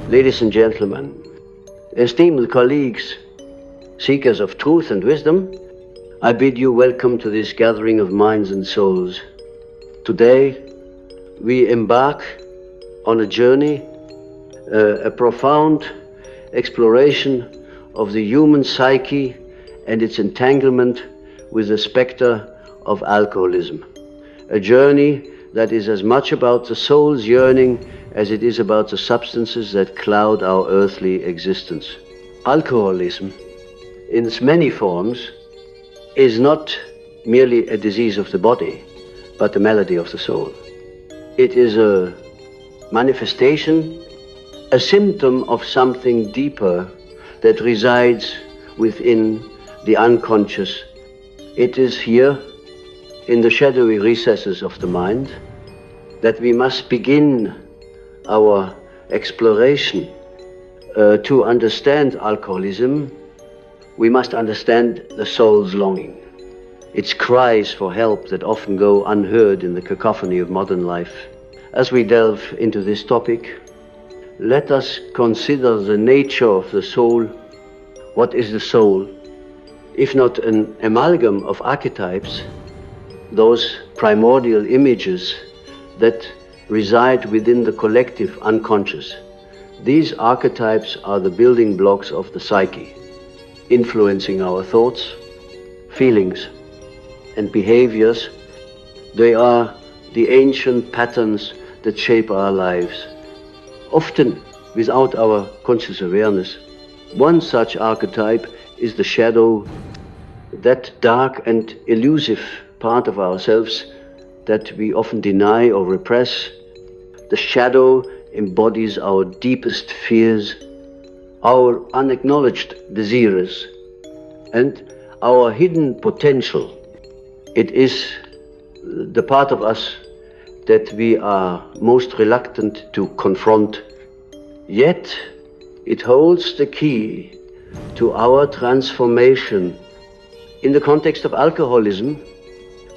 Ladies and gentlemen, esteemed colleagues, seekers of truth and wisdom, I bid you welcome to this gathering of minds and souls. Today, we embark on a journey, a profound exploration of the human psyche and its entanglement with the specter of alcoholism. A journey that is as much about the soul's yearning as it is about the substances that cloud our earthly existence. Alcoholism, in its many forms, is not merely a disease of the body, but a malady of the soul. It is a manifestation, a symptom of something deeper that resides within the unconscious. It is here, in the shadowy recesses of the mind, that we must begin our exploration. To understand alcoholism, we must understand the soul's longing, its cries for help that often go unheard in the cacophony of modern life. As we delve into this topic, let us consider the nature of the soul. What is the soul? If not an amalgam of archetypes, those primordial images that reside within the collective unconscious. These archetypes are the building blocks of the psyche, influencing our thoughts, feelings, and behaviors. They are the ancient patterns that shape our lives, often without our conscious awareness. One such archetype is the shadow, that dark and elusive part of ourselves that we often deny or repress. The shadow embodies our deepest fears, our unacknowledged desires, and our hidden potential. It is the part of us that we are most reluctant to confront, yet it holds the key to our transformation. In the context of alcoholism,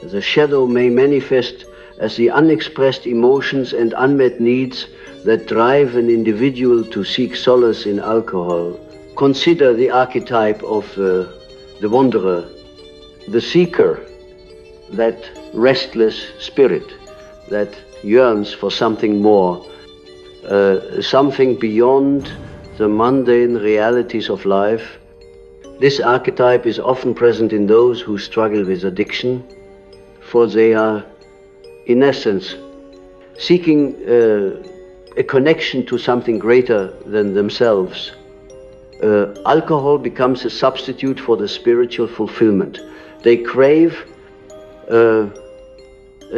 the shadow may manifest as the unexpressed emotions and unmet needs that drive an individual to seek solace in alcohol. Consider the archetype of the wanderer, the seeker, that restless spirit that yearns for something more, something beyond the mundane realities of life. This archetype is often present in those who struggle with addiction, for they are, in essence, seeking a connection to something greater than themselves. Alcohol becomes a substitute for the spiritual fulfillment. They crave a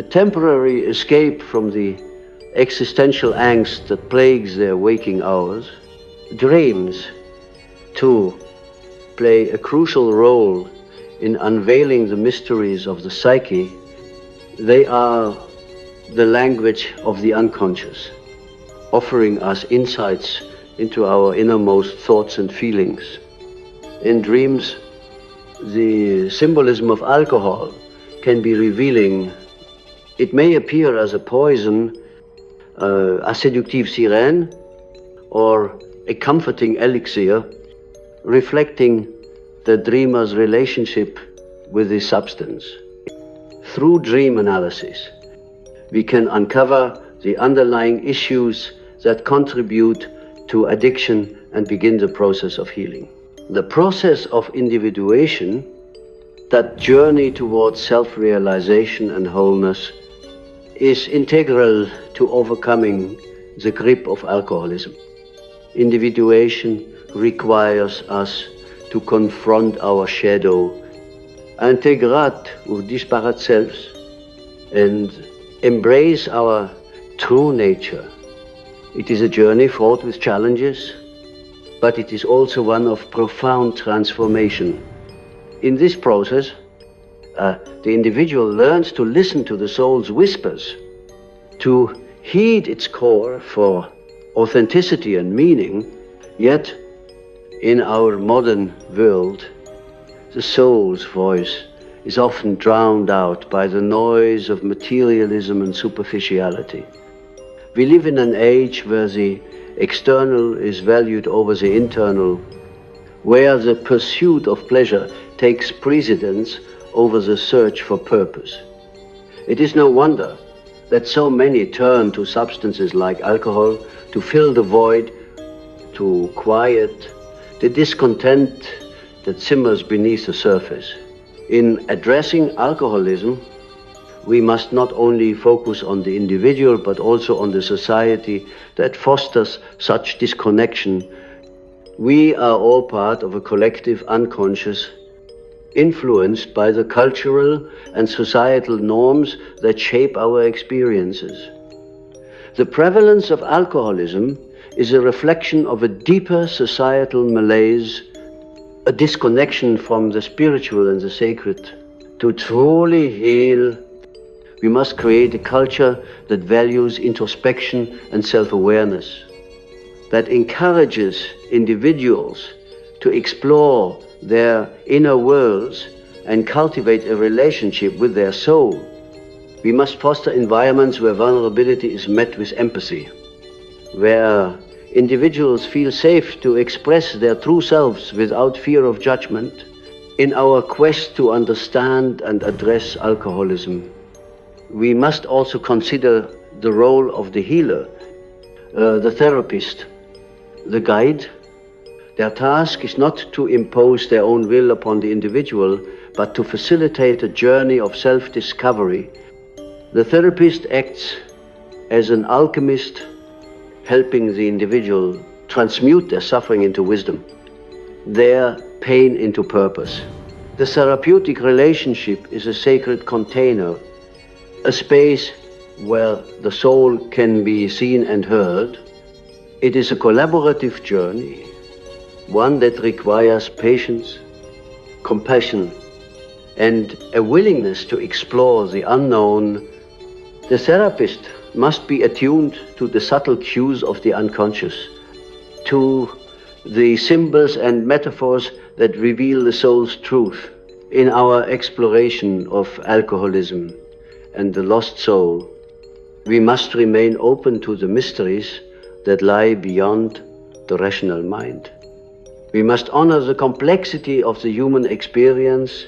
temporary escape from the existential angst that plagues their waking hours. Dreams, too, play a crucial role in unveiling the mysteries of the psyche. They are the language of the unconscious, offering us insights into our innermost thoughts and feelings. In dreams, the symbolism of alcohol can be revealing. It may appear as a poison, a seductive sirene, or a comforting elixir, reflecting the dreamer's relationship with the substance. Through dream analysis, we can uncover the underlying issues that contribute to addiction and begin the process of healing. The process of individuation, that journey towards self-realization and wholeness, is integral to overcoming the grip of alcoholism. Individuation requires us to confront our shadow, integrate or disparate selves, and embrace our true nature. It is a journey fraught with challenges, but it is also one of profound transformation. In this process, the individual learns to listen to the soul's whispers, to heed its call for authenticity and meaning. Yet, in our modern world, the soul's voice is often drowned out by the noise of materialism and superficiality. We live in an age where the external is valued over the internal, where the pursuit of pleasure takes precedence over the search for purpose. It is no wonder that so many turn to substances like alcohol to fill the void, to quiet the discontent that simmers beneath the surface. In addressing alcoholism, we must not only focus on the individual, but also on the society that fosters such disconnection. We are all part of a collective unconscious, influenced by the cultural and societal norms that shape our experiences. The prevalence of alcoholism is a reflection of a deeper societal malaise, a disconnection from the spiritual and the sacred. To truly heal, we must create a culture that values introspection and self-awareness, that encourages individuals to explore their inner worlds and cultivate a relationship with their soul. We must foster environments where vulnerability is met with empathy, where individuals feel safe to express their true selves without fear of judgment. In our quest to understand and address alcoholism, we must also consider the role of the healer, the therapist, the guide. Their task is not to impose their own will upon the individual, but to facilitate a journey of self-discovery. The therapist acts as an alchemist, helping the individual transmute their suffering into wisdom, their pain into purpose. The therapeutic relationship is a sacred container, a space where the soul can be seen and heard. It is a collaborative journey, one that requires patience, compassion, and a willingness to explore the unknown. The therapist must be attuned to the subtle cues of the unconscious, to the symbols and metaphors that reveal the soul's truth. In our exploration of alcoholism and the lost soul, we must remain open to the mysteries that lie beyond the rational mind. We must honor the complexity of the human experience,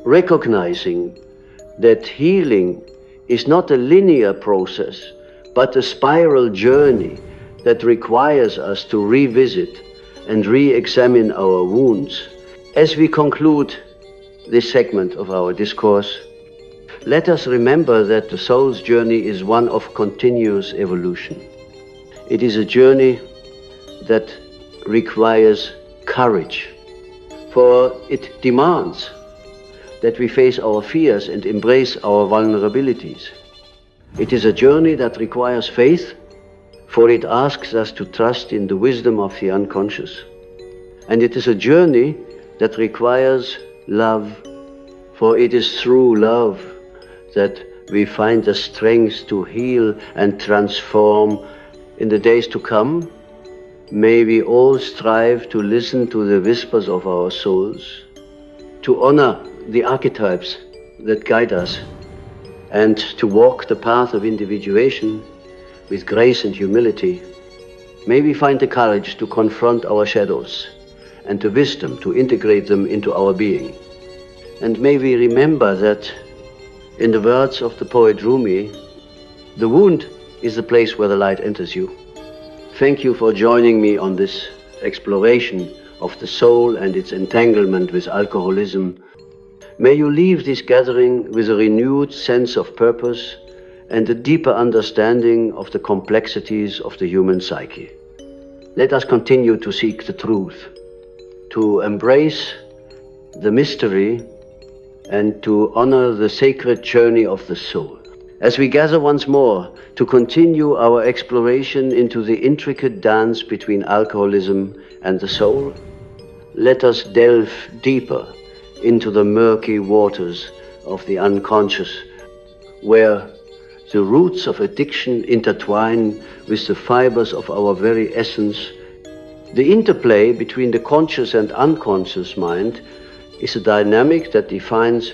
recognizing that healing is not a linear process, but a spiral journey that requires us to revisit and re-examine our wounds. As we conclude this segment of our discourse, let us remember that the soul's journey is one of continuous evolution. It is a journey that requires courage, for it demands that we face our fears and embrace our vulnerabilities. It is a journey that requires faith, for it asks us to trust in the wisdom of the unconscious. And it is a journey that requires love, for it is through love that we find the strength to heal and transform. In the days to come, may we all strive to listen to the whispers of our souls, to honor the archetypes that guide us, and to walk the path of individuation with grace and humility. May we find the courage to confront our shadows and the wisdom to integrate them into our being. And may we remember that, in the words of the poet Rumi, the wound is the place where the light enters you. Thank you for joining me on this exploration of the soul and its entanglement with alcoholism. May you leave this gathering with a renewed sense of purpose and a deeper understanding of the complexities of the human psyche. Let us continue to seek the truth, to embrace the mystery, and to honor the sacred journey of the soul. As we gather once more to continue our exploration into the intricate dance between alcoholism and the soul, let us delve deeper into the murky waters of the unconscious, where the roots of addiction intertwine with the fibers of our very essence. The interplay between the conscious and unconscious mind is a dynamic that defines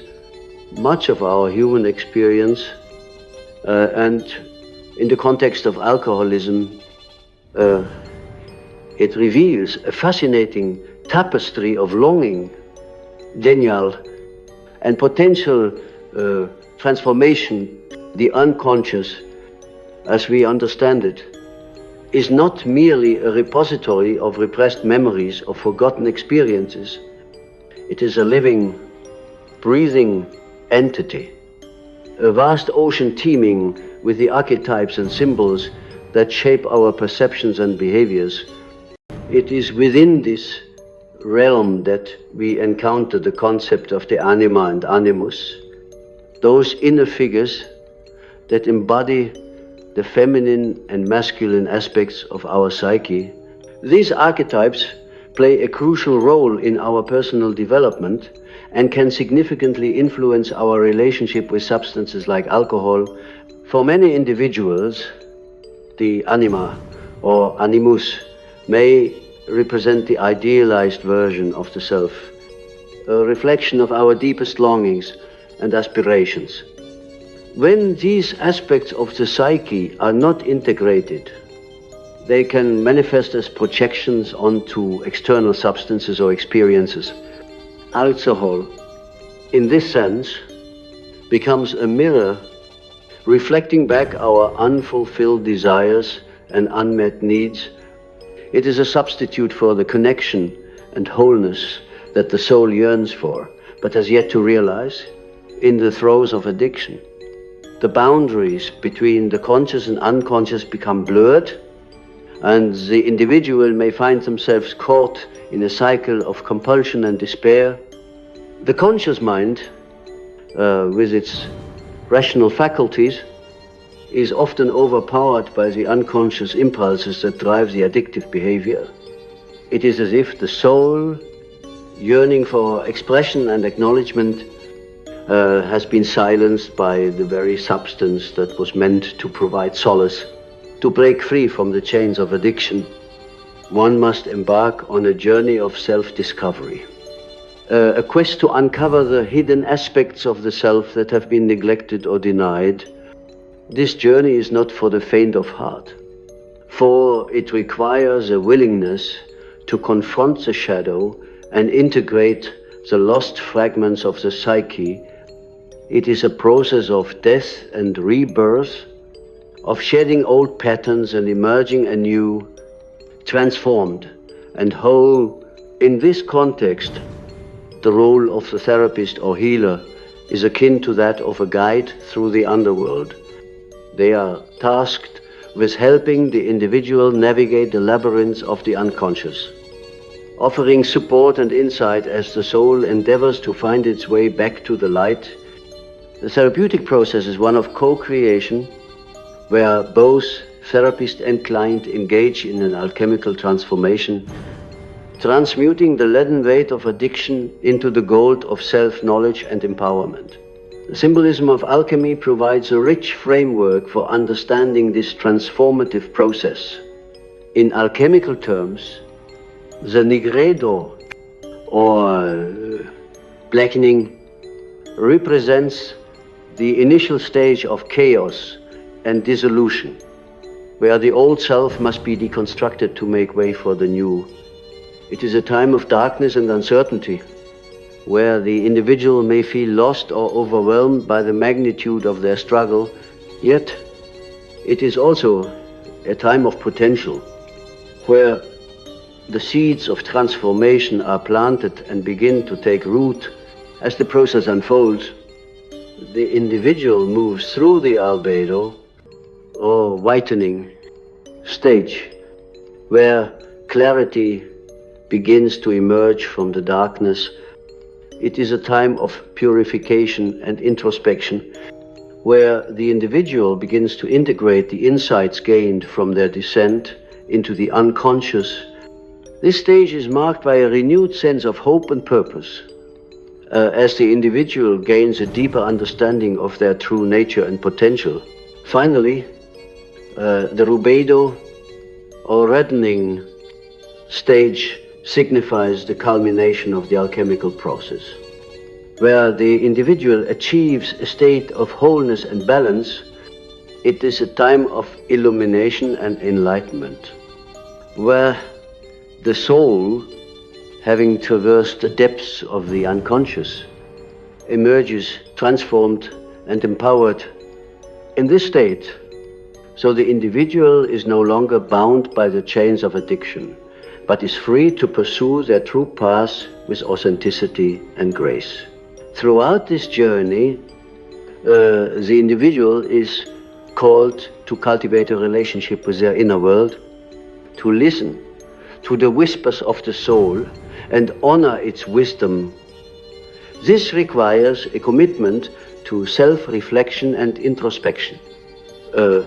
much of our human experience, and in the context of alcoholism, Uh, it reveals a fascinating tapestry of longing, genial, and potential transformation. The unconscious, as we understand it, is not merely a repository of repressed memories or forgotten experiences. It is a living, breathing entity, a vast ocean teeming with the archetypes and symbols that shape our perceptions and behaviors. It is within this realm that we encounter the concept of the anima and animus, those inner figures that embody the feminine and masculine aspects of our psyche. These archetypes play a crucial role in our personal development and can significantly influence our relationship with substances like alcohol. For many individuals, the anima or animus may represent the idealized version of the self, a reflection of our deepest longings and aspirations. When these aspects of the psyche are not integrated, they can manifest as projections onto external substances or experiences. Alcohol, in this sense, becomes a mirror reflecting back our unfulfilled desires and unmet needs. It is a substitute for the connection and wholeness that the soul yearns for, but has yet to realize in the throes of addiction. The boundaries between the conscious and unconscious become blurred, and the individual may find themselves caught in a cycle of compulsion and despair. The conscious mind, with its rational faculties, is often overpowered by the unconscious impulses that drive the addictive behavior. It is as if the soul, yearning for expression and acknowledgement, has been silenced by the very substance that was meant to provide solace. To break free from the chains of addiction, one must embark on a journey of self-discovery, a quest to uncover the hidden aspects of the self that have been neglected or denied. This journey is not for the faint of heart, for it requires a willingness to confront the shadow and integrate the lost fragments of the psyche. It is a process of death and rebirth, of shedding old patterns and emerging anew, transformed and whole. In this context, the role of the therapist or healer is akin to that of a guide through the underworld. They are tasked with helping the individual navigate the labyrinths of the unconscious, offering support and insight as the soul endeavors to find its way back to the light. The therapeutic process is one of co-creation, where both therapist and client engage in an alchemical transformation, transmuting the leaden weight of addiction into the gold of self-knowledge and empowerment. The symbolism of alchemy provides a rich framework for understanding this transformative process. In alchemical terms, the nigredo, or blackening, represents the initial stage of chaos and dissolution, where the old self must be deconstructed to make way for the new. It is a time of darkness and uncertainty, where the individual may feel lost or overwhelmed by the magnitude of their struggle, yet it is also a time of potential, where the seeds of transformation are planted and begin to take root. As the process unfolds, the individual moves through the albedo, or whitening, stage, where clarity begins to emerge from the darkness. It is a time of purification and introspection, where the individual begins to integrate the insights gained from their descent into the unconscious. This stage is marked by a renewed sense of hope and purpose, as the individual gains a deeper understanding of their true nature and potential. Finally, the rubedo, or reddening stage, signifies the culmination of the alchemical process, where the individual achieves a state of wholeness and balance. It is a time of illumination and enlightenment. where the soul, having traversed the depths of the unconscious, emerges transformed and empowered in this state. So the individual is no longer bound by the chains of addiction, but is free to pursue their true path with authenticity and grace. Throughout this journey, the individual is called to cultivate a relationship with their inner world, to listen to the whispers of the soul and honor its wisdom. This requires a commitment to self-reflection and introspection, a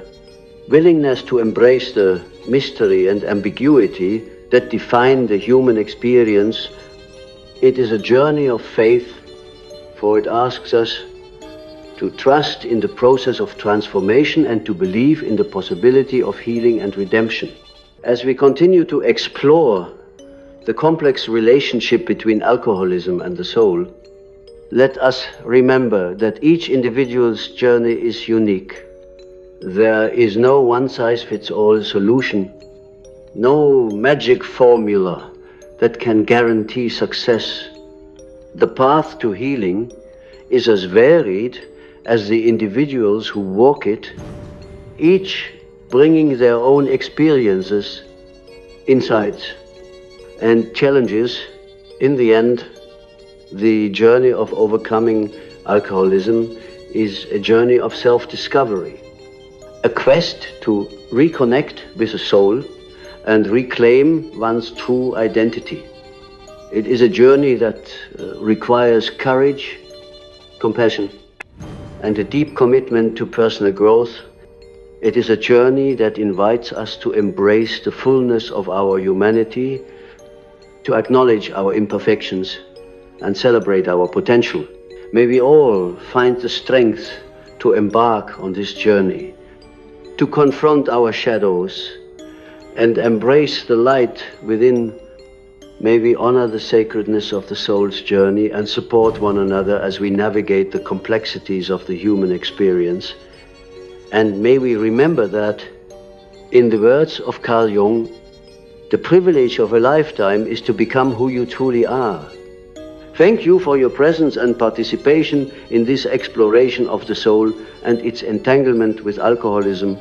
willingness to embrace the mystery and ambiguity that define the human experience. It is a journey of faith, for it asks us to trust in the process of transformation and to believe in the possibility of healing and redemption. As we continue to explore the complex relationship between alcoholism and the soul, let us remember that each individual's journey is unique. There is no one-size-fits-all solution, no magic formula that can guarantee success. The path to healing is as varied as the individuals who walk it, each bringing their own experiences, insights, and challenges. In the end, the journey of overcoming alcoholism is a journey of self-discovery, a quest to reconnect with the soul and reclaim one's true identity. It is a journey that requires courage, compassion, and a deep commitment to personal growth. It is a journey that invites us to embrace the fullness of our humanity, to acknowledge our imperfections, and celebrate our potential. May we all find the strength to embark on this journey, to confront our shadows and embrace the light within. May we honor the sacredness of the soul's journey and support one another as we navigate the complexities of the human experience. And may we remember that, in the words of Carl Jung, the privilege of a lifetime is to become who you truly are. Thank you for your presence and participation in this exploration of the soul and its entanglement with alcoholism.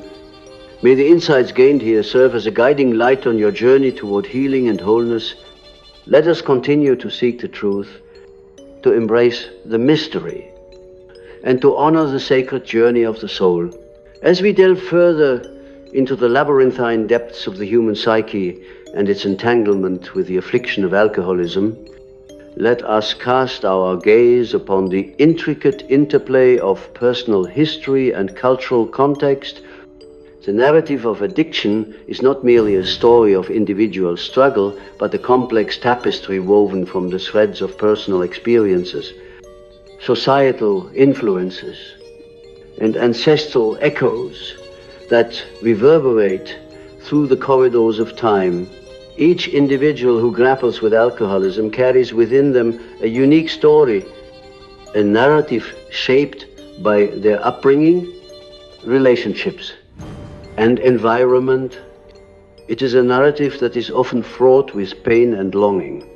May the insights gained here serve as a guiding light on your journey toward healing and wholeness. Let us continue to seek the truth, to embrace the mystery, and to honor the sacred journey of the soul. As we delve further into the labyrinthine depths of the human psyche and its entanglement with the affliction of alcoholism, let us cast our gaze upon the intricate interplay of personal history and cultural context. The narrative of addiction is not merely a story of individual struggle, but a complex tapestry woven from the threads of personal experiences, societal influences, and ancestral echoes that reverberate through the corridors of time. Each individual who grapples with alcoholism carries within them a unique story, a narrative shaped by their upbringing, relationships, and environment. It is a narrative that is often fraught with pain and longing,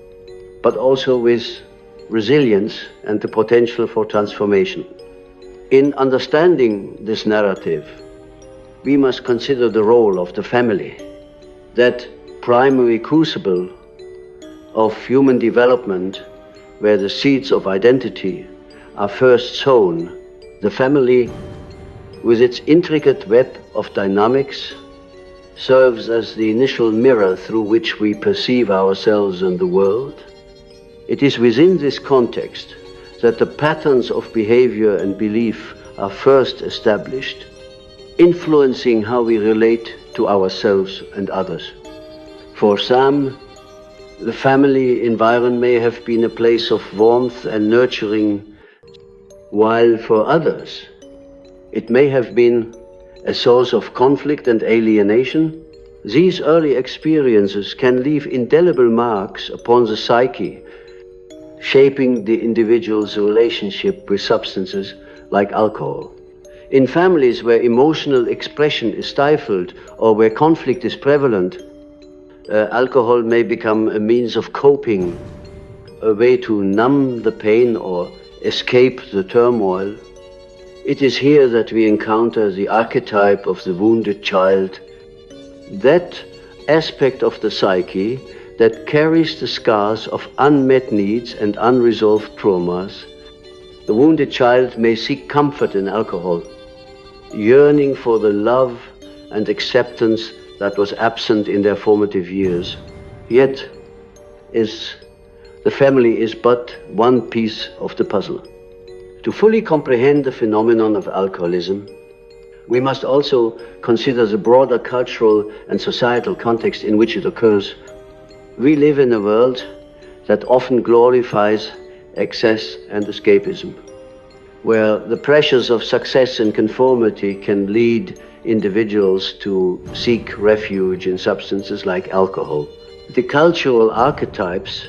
but also with resilience and the potential for transformation. In understanding this narrative, we must consider the role of the family, that primary crucible of human development where the seeds of identity are first sown. The family, with its intricate web of dynamics, serves as the initial mirror through which we perceive ourselves and the world. It is within this context that the patterns of behavior and belief are first established, influencing how we relate to ourselves and others. For some, the family environment may have been a place of warmth and nurturing, while for others, it may have been a source of conflict and alienation. These early experiences can leave indelible marks upon the psyche, shaping the individual's relationship with substances like alcohol. In families where emotional expression is stifled or where conflict is prevalent, Alcohol may become a means of coping, a way to numb the pain or escape the turmoil. It is here that we encounter the archetype of the wounded child, that aspect of the psyche that carries the scars of unmet needs and unresolved traumas. The wounded child may seek comfort in alcohol, yearning for the love and acceptance that was absent in their formative years. Yet, the family is but one piece of the puzzle. To fully comprehend the phenomenon of alcoholism, we must also consider the broader cultural and societal context in which it occurs. We live in a world that often glorifies excess and escapism, where the pressures of success and conformity can lead individuals to seek refuge in substances like alcohol. The cultural archetypes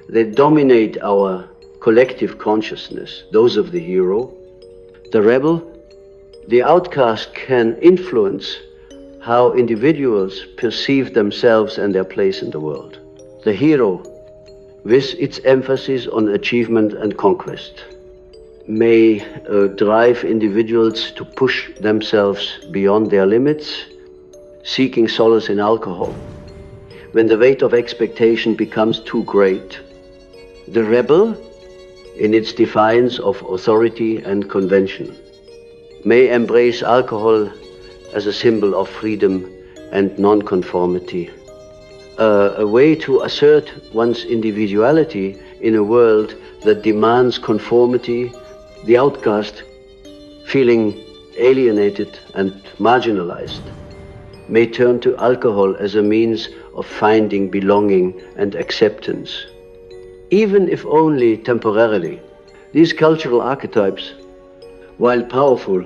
that dominate our collective consciousness, those of the hero, the rebel, the outcast, can influence how individuals perceive themselves and their place in the world. The hero, with its emphasis on achievement and conquest, may drive individuals to push themselves beyond their limits, seeking solace in alcohol. When the weight of expectation becomes too great, the rebel, in its defiance of authority and convention, may embrace alcohol as a symbol of freedom and non-conformity, a way to assert one's individuality in a world that demands conformity. The outcast, feeling alienated and marginalized, may turn to alcohol as a means of finding belonging and acceptance, even if only temporarily. These cultural archetypes, while powerful,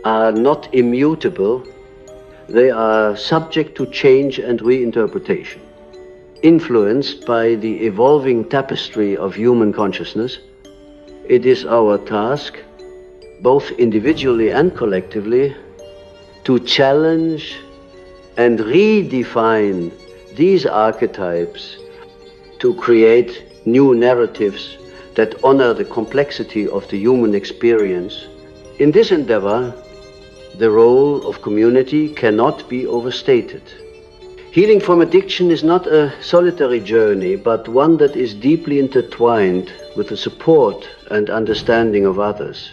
are not immutable. They are subject to change and reinterpretation. Influenced by the evolving tapestry of human consciousness, it is our task, both individually and collectively, to challenge and redefine these archetypes, to create new narratives that honor the complexity of the human experience. In this endeavor, the role of community cannot be overstated. Healing from addiction is not a solitary journey, but one that is deeply intertwined with the support and understanding of others.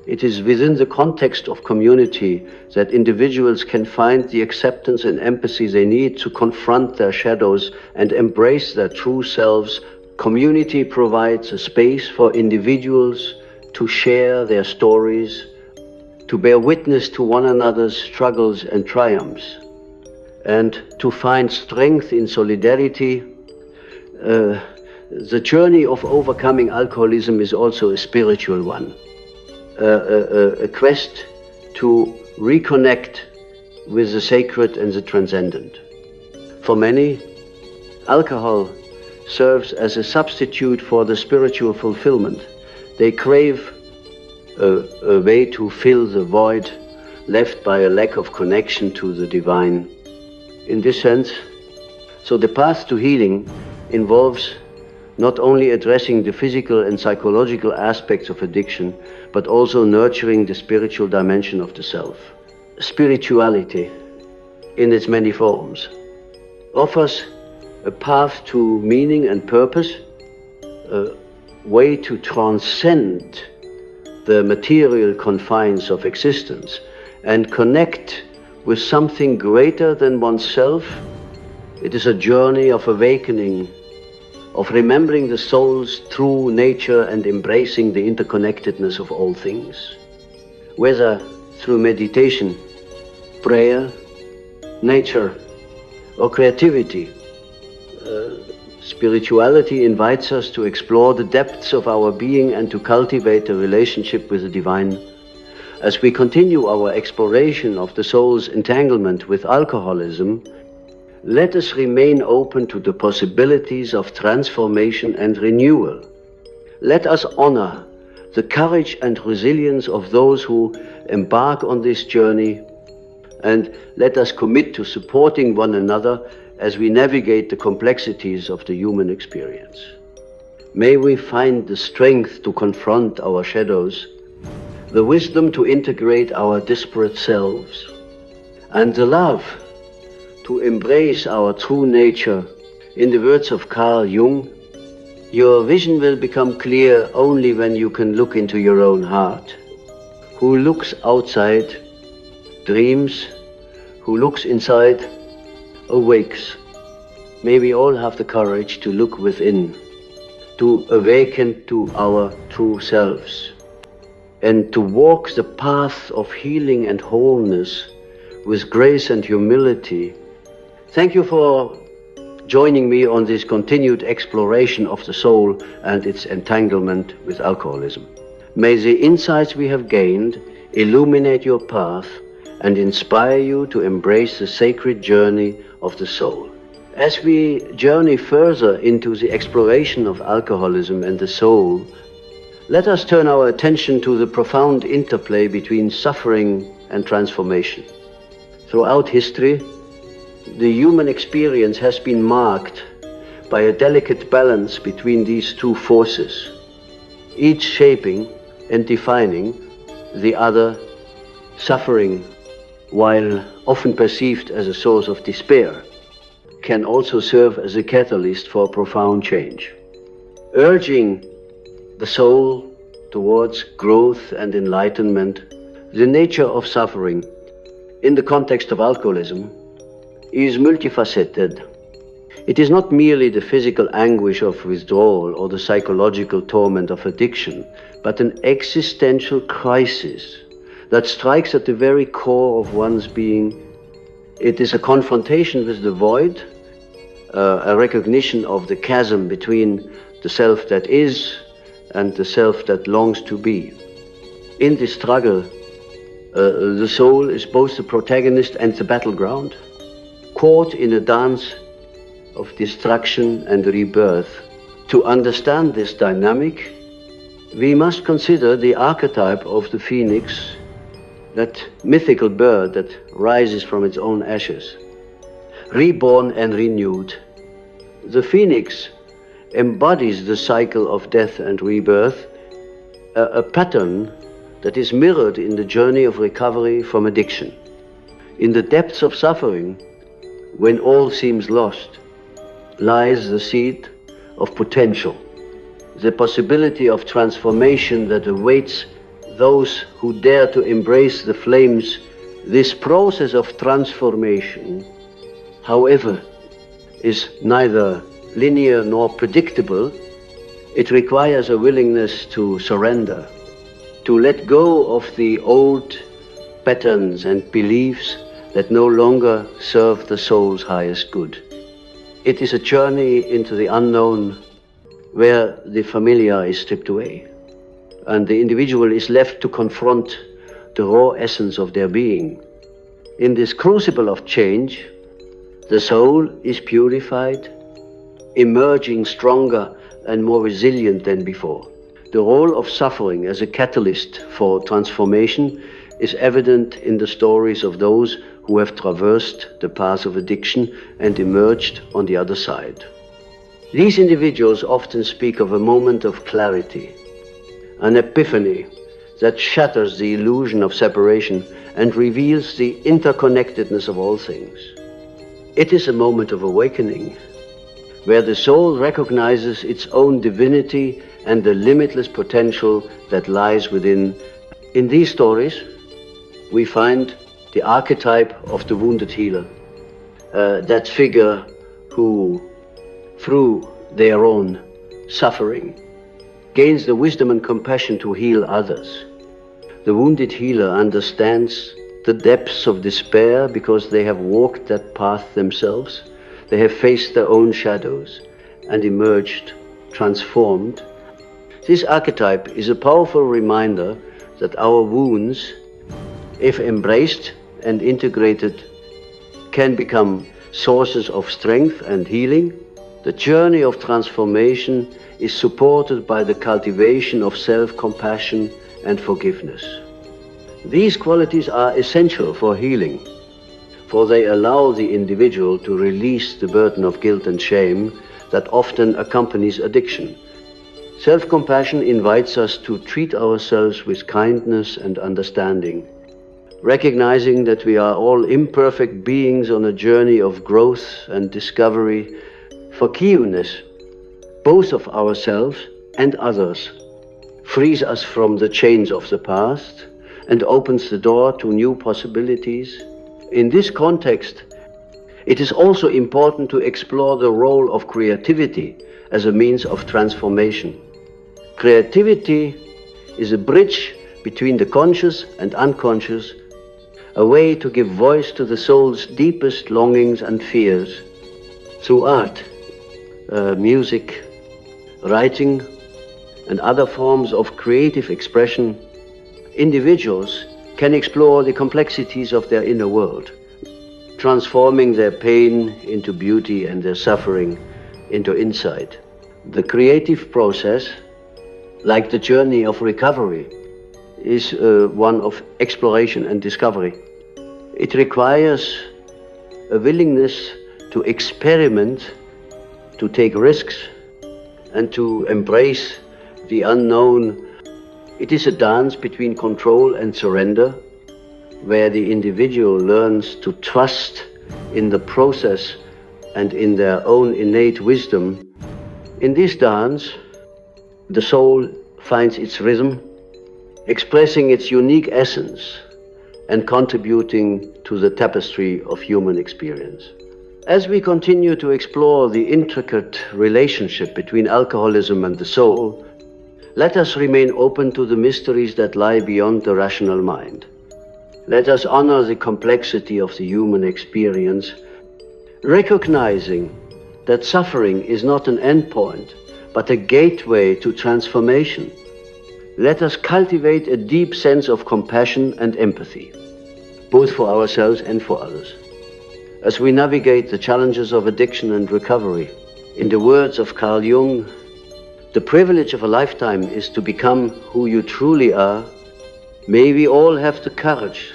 It is within the context of community that individuals can find the acceptance and empathy they need to confront their shadows and embrace their true selves. Community provides a space for individuals to share their stories, to bear witness to one another's struggles and triumphs, and to find strength in solidarity. The journey of overcoming alcoholism is also a spiritual one, a quest to reconnect with the sacred and the transcendent. For many, alcohol serves as a substitute for the spiritual fulfillment. They crave a way to fill the void left by a lack of connection to the divine. In this sense, so the path to healing involves not only addressing the physical and psychological aspects of addiction, but also nurturing the spiritual dimension of the self. Spirituality, in its many forms, offers a path to meaning and purpose, a way to transcend the material confines of existence and connect with something greater than oneself. It is a journey of awakening, of remembering the soul's true nature and embracing the interconnectedness of all things. Whether through meditation, prayer, nature, or creativity, spirituality invites us to explore the depths of our being and to cultivate a relationship with the divine. As we continue our exploration of the soul's entanglement with alcoholism, let us remain open to the possibilities of transformation and renewal. Let us honor the courage and resilience of those who embark on this journey, and let us commit to supporting one another as we navigate the complexities of the human experience. May we find the strength to confront our shadows, the wisdom to integrate our disparate selves, and the love to embrace our true nature. In the words of Carl Jung, your vision will become clear only when you can look into your own heart. Who looks outside dreams, who looks inside awakes. May we all have the courage to look within, to awaken to our true selves, and to walk the path of healing and wholeness with grace and humility. Thank you for joining me on this continued exploration of the soul and its entanglement with alcoholism. May the insights we have gained illuminate your path and inspire you to embrace the sacred journey of the soul. As we journey further into the exploration of alcoholism and the soul, let us turn our attention to the profound interplay between suffering and transformation. Throughout history, the human experience has been marked by a delicate balance between these two forces, each shaping and defining the other. Suffering, while often perceived as a source of despair, can also serve as a catalyst for profound change, urging the soul towards growth and enlightenment. The nature of suffering in the context of alcoholism is multifaceted. It is not merely the physical anguish of withdrawal or the psychological torment of addiction, but an existential crisis that strikes at the very core of one's being. It is a confrontation with the void, a recognition of the chasm between the self that is and the self that longs to be. In this struggle, the soul is both the protagonist and the battleground, caught in a dance of destruction and rebirth. To understand this dynamic, we must consider the archetype of the phoenix, that mythical bird that rises from its own ashes, reborn and renewed. The phoenix embodies the cycle of death and rebirth, a pattern that is mirrored in the journey of recovery from addiction. In the depths of suffering, when all seems lost, lies the seed of potential, the possibility of transformation that awaits those who dare to embrace the flames. This process of transformation, however, is neither linear nor predictable. It requires a willingness to surrender, to let go of the old patterns and beliefs that no longer serve the soul's highest good. It is a journey into the unknown where the familiar is stripped away, and the individual is left to confront the raw essence of their being. In this crucible of change, the soul is purified, emerging stronger and more resilient than before. The role of suffering as a catalyst for transformation is evident in the stories of those who have traversed the path of addiction and emerged on the other side. These individuals often speak of a moment of clarity, an epiphany that shatters the illusion of separation and reveals the interconnectedness of all things. It is a moment of awakening, where the soul recognizes its own divinity and the limitless potential that lies within. In these stories, we find the archetype of the wounded healer, that figure who, through their own suffering, gains the wisdom and compassion to heal others. The wounded healer understands the depths of despair because they have walked that path themselves. They have faced their own shadows and emerged transformed. This archetype is a powerful reminder that our wounds, if embraced and integrated, can become sources of strength and healing. The journey of transformation is supported by the cultivation of self-compassion and forgiveness. These qualities are essential for healing. for they allow the individual to release the burden of guilt and shame that often accompanies addiction. Self-compassion invites us to treat ourselves with kindness and understanding, recognizing that we are all imperfect beings on a journey of growth and discovery. Forgiveness, both of ourselves and others, frees us from the chains of the past and opens the door to new possibilities. In this context, it is also important to explore the role of creativity as a means of transformation. Creativity is a bridge between the conscious and unconscious, a way to give voice to the soul's deepest longings and fears. Through art, music, writing, and other forms of creative expression, individuals can explore the complexities of their inner world, transforming their pain into beauty and their suffering into insight. The creative process, like the journey of recovery, is one of exploration and discovery. It requires a willingness to experiment, to take risks, and to embrace the unknown. It is a dance between control and surrender, where the individual learns to trust in the process and in their own innate wisdom. In this dance, the soul finds its rhythm, expressing its unique essence and contributing to the tapestry of human experience. As we continue to explore the intricate relationship between alcoholism and the soul, let us remain open to the mysteries that lie beyond the rational mind. Let us honor the complexity of the human experience, recognizing that suffering is not an endpoint, but a gateway to transformation. Let us cultivate a deep sense of compassion and empathy, both for ourselves and for others. As we navigate the challenges of addiction and recovery, in the words of Carl Jung, the privilege of a lifetime is to become who you truly are. May we all have the courage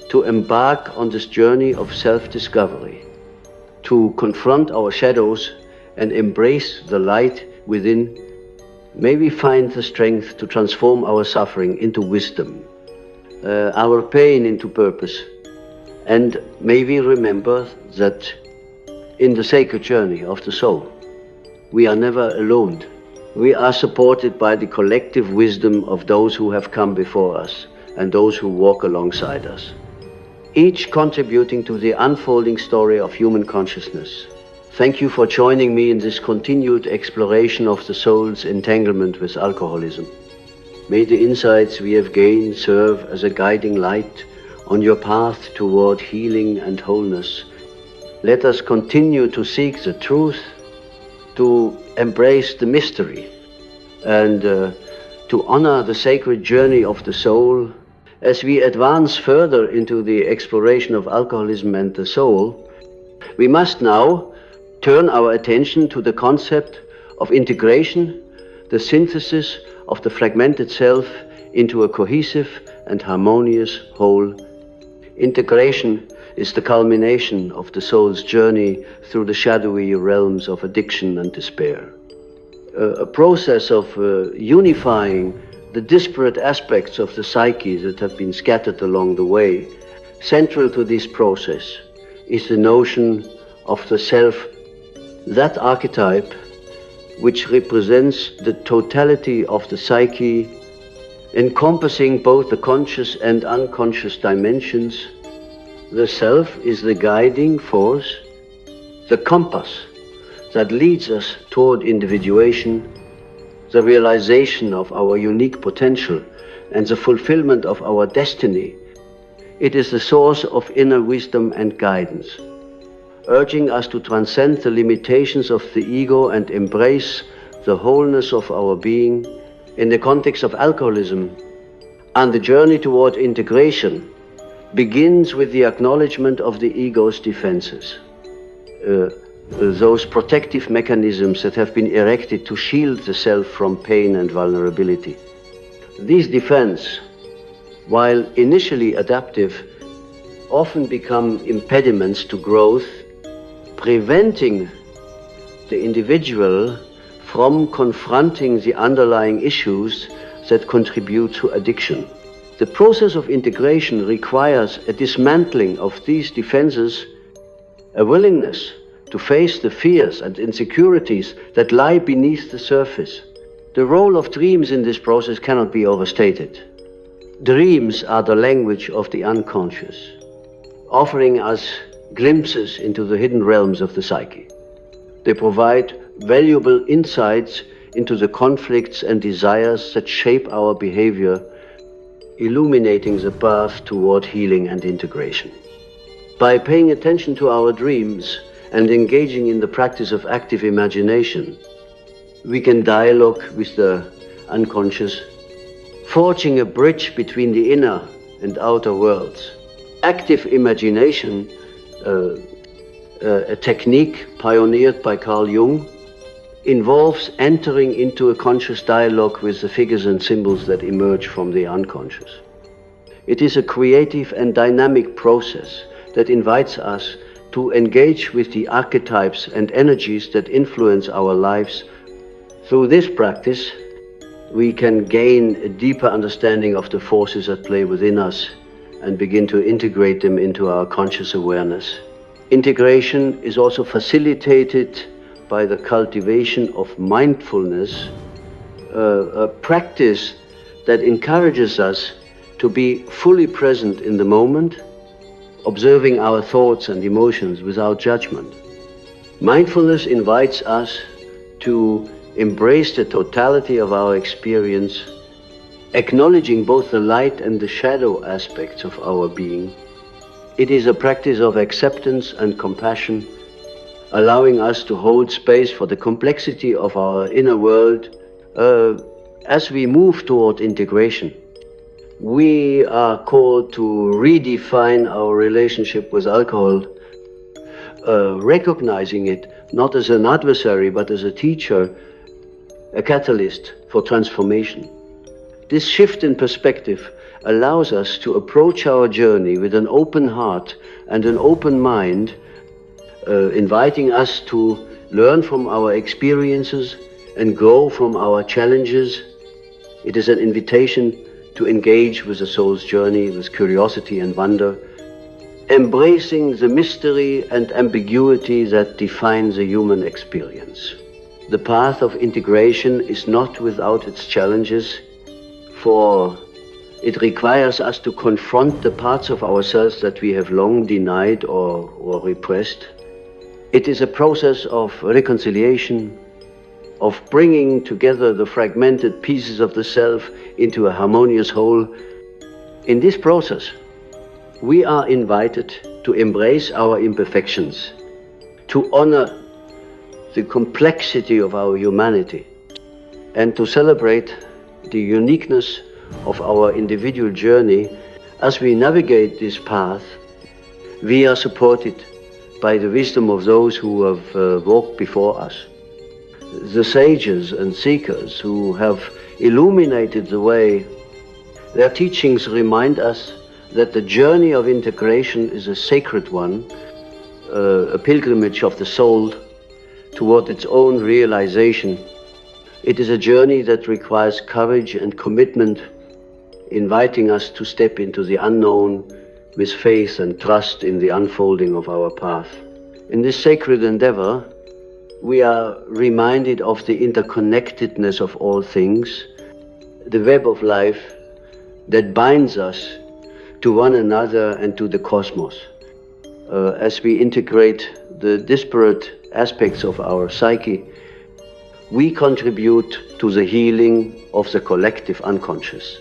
to embark on this journey of self-discovery, to confront our shadows and embrace the light within. May we find the strength to transform our suffering into wisdom, our pain into purpose, and may we remember that in the sacred journey of the soul, we are never alone. We are supported by the collective wisdom of those who have come before us and those who walk alongside us, each contributing to the unfolding story of human consciousness. Thank you for joining me in this continued exploration of the soul's entanglement with alcoholism. May the insights we have gained serve as a guiding light on your path toward healing and wholeness. Let us continue to seek the truth, to embrace the mystery, and to honor the sacred journey of the soul. As we advance further into the exploration of alcoholism and the soul, we must now turn our attention to the concept of integration, the synthesis of the fragmented self into a cohesive and harmonious whole. Integration is the culmination of the soul's journey through the shadowy realms of addiction and despair. A process of unifying the disparate aspects of the psyche that have been scattered along the way. Central to this process is the notion of the self, that archetype which represents the totality of the psyche, encompassing both the conscious and unconscious dimensions. The self is the guiding force, the compass that leads us toward individuation, the realization of our unique potential and the fulfillment of our destiny. It is the source of inner wisdom and guidance, urging us to transcend the limitations of the ego and embrace the wholeness of our being. In the context of alcoholism, and the journey toward integration begins with the acknowledgement of the ego's defenses, those protective mechanisms that have been erected to shield the self from pain and vulnerability. These defenses, while initially adaptive, often become impediments to growth, preventing the individual from confronting the underlying issues that contribute to addiction. The process of integration requires a dismantling of these defenses, a willingness to face the fears and insecurities that lie beneath the surface. The role of dreams in this process cannot be overstated. Dreams are the language of the unconscious, offering us glimpses into the hidden realms of the psyche. They provide valuable insights into the conflicts and desires that shape our behavior, illuminating the path toward healing and integration. By paying attention to our dreams and engaging in the practice of active imagination, we can dialogue with the unconscious, forging a bridge between the inner and outer worlds. Active imagination, a technique pioneered by Carl Jung, involves entering into a conscious dialogue with the figures and symbols that emerge from the unconscious. It is a creative and dynamic process that invites us to engage with the archetypes and energies that influence our lives. Through this practice, we can gain a deeper understanding of the forces at play within us and begin to integrate them into our conscious awareness. Integration is also facilitated by the cultivation of mindfulness, a practice that encourages us to be fully present in the moment, observing our thoughts and emotions without judgment. Mindfulness invites us to embrace the totality of our experience, acknowledging both the light and the shadow aspects of our being. It is a practice of acceptance and compassion, allowing us to hold space for the complexity of our inner world. As we move toward integration, we are called to redefine our relationship with alcohol, recognizing it not as an adversary but as a teacher, a catalyst for transformation. This shift in perspective allows us to approach our journey with an open heart and an open mind, inviting us to learn from our experiences and grow from our challenges. It is an invitation to engage with the soul's journey with curiosity and wonder, embracing the mystery and ambiguity that define the human experience. The path of integration is not without its challenges, for it requires us to confront the parts of ourselves that we have long denied or repressed. It is a process of reconciliation, of bringing together the fragmented pieces of the self into a harmonious whole. In this process, we are invited to embrace our imperfections, to honor the complexity of our humanity, and to celebrate the uniqueness of our individual journey. As we navigate this path, we are supported by the wisdom of those who have walked before us, the sages and seekers who have illuminated the way. Their teachings remind us that the journey of integration is a sacred one, a pilgrimage of the soul toward its own realization. It is a journey that requires courage and commitment, inviting us to step into the unknown with faith and trust in the unfolding of our path. In this sacred endeavor, we are reminded of the interconnectedness of all things, the web of life that binds us to one another and to the cosmos. As we integrate the disparate aspects of our psyche, we contribute to the healing of the collective unconscious,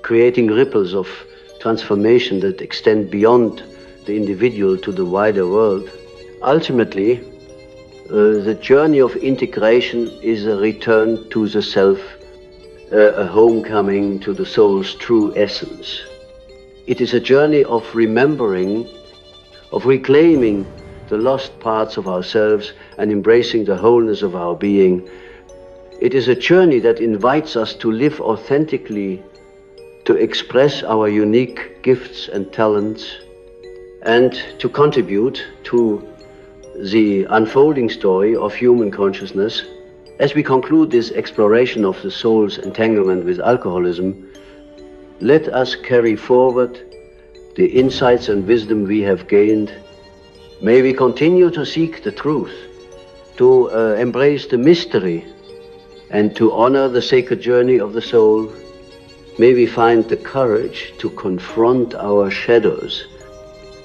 creating ripples of transformation that extend beyond the individual to the wider world. Ultimately, the journey of integration is a return to the self, a homecoming to the soul's true essence. It is a journey of remembering, of reclaiming the lost parts of ourselves and embracing the wholeness of our being. It is a journey that invites us to live authentically, to express our unique gifts and talents, and to contribute to the unfolding story of human consciousness. As we conclude this exploration of the soul's entanglement with alcoholism, let us carry forward the insights and wisdom we have gained. May we continue to seek the truth, to embrace the mystery, and to honor the sacred journey of the soul. May we find the courage to confront our shadows,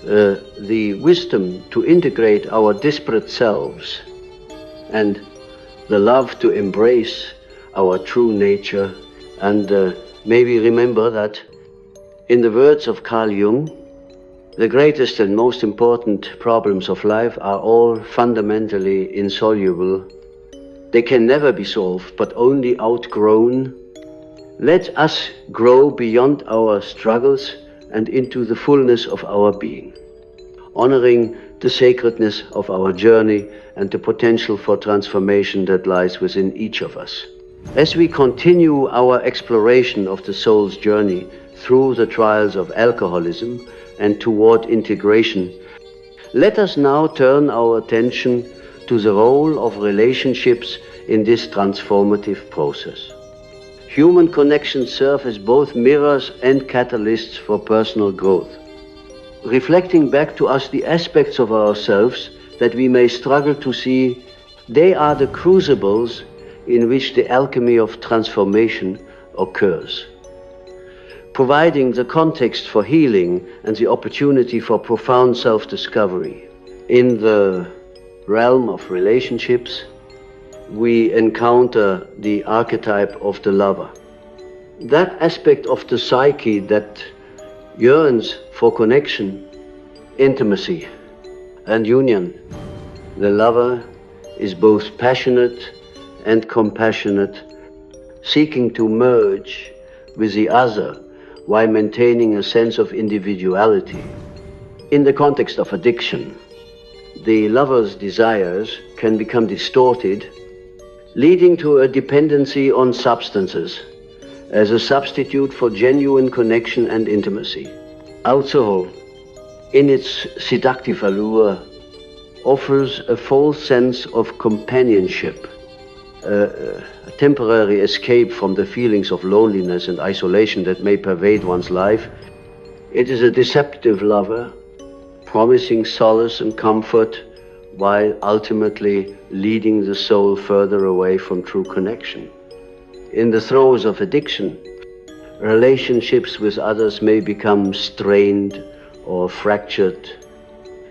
the wisdom to integrate our disparate selves, and the love to embrace our true nature. And may we remember that, in the words of Carl Jung, the greatest and most important problems of life are all fundamentally insoluble. They can never be solved, but only outgrown. Let us grow beyond our struggles and into the fullness of our being, honoring the sacredness of our journey and the potential for transformation that lies within each of us. As we continue our exploration of the soul's journey through the trials of alcoholism and toward integration, let us now turn our attention to the role of relationships in this transformative process. Human connections serve as both mirrors and catalysts for personal growth, reflecting back to us the aspects of ourselves that we may struggle to see. They are the crucibles in which the alchemy of transformation occurs, providing the context for healing and the opportunity for profound self-discovery. In the realm of relationships, we encounter the archetype of the lover, that aspect of the psyche that yearns for connection, intimacy, and union. The lover is both passionate and compassionate, seeking to merge with the other while maintaining a sense of individuality. In the context of addiction, the lover's desires can become distorted, leading to a dependency on substances as a substitute for genuine connection and intimacy. Alcohol, in its seductive allure, offers a false sense of companionship, a temporary escape from the feelings of loneliness and isolation that may pervade one's life. It is a deceptive lover, promising solace and comfort while ultimately leading the soul further away from true connection. In the throes of addiction, relationships with others may become strained or fractured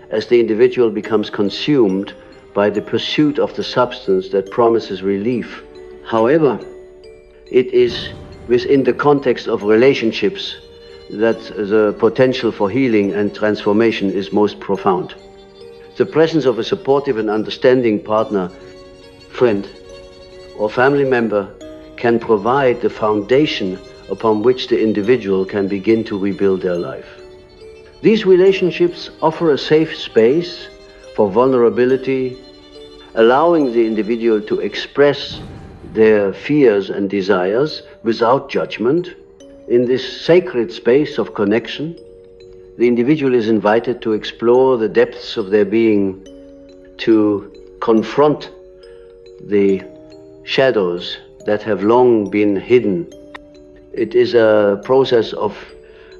as the individual becomes consumed by the pursuit of the substance that promises relief. However, it is within the context of relationships that the potential for healing and transformation is most profound. The presence of a supportive and understanding partner, friend, or family member can provide the foundation upon which the individual can begin to rebuild their life. These relationships offer a safe space for vulnerability, allowing the individual to express their fears and desires without judgment. In this sacred space of connection, the individual is invited to explore the depths of their being, to confront the shadows that have long been hidden. It is a process of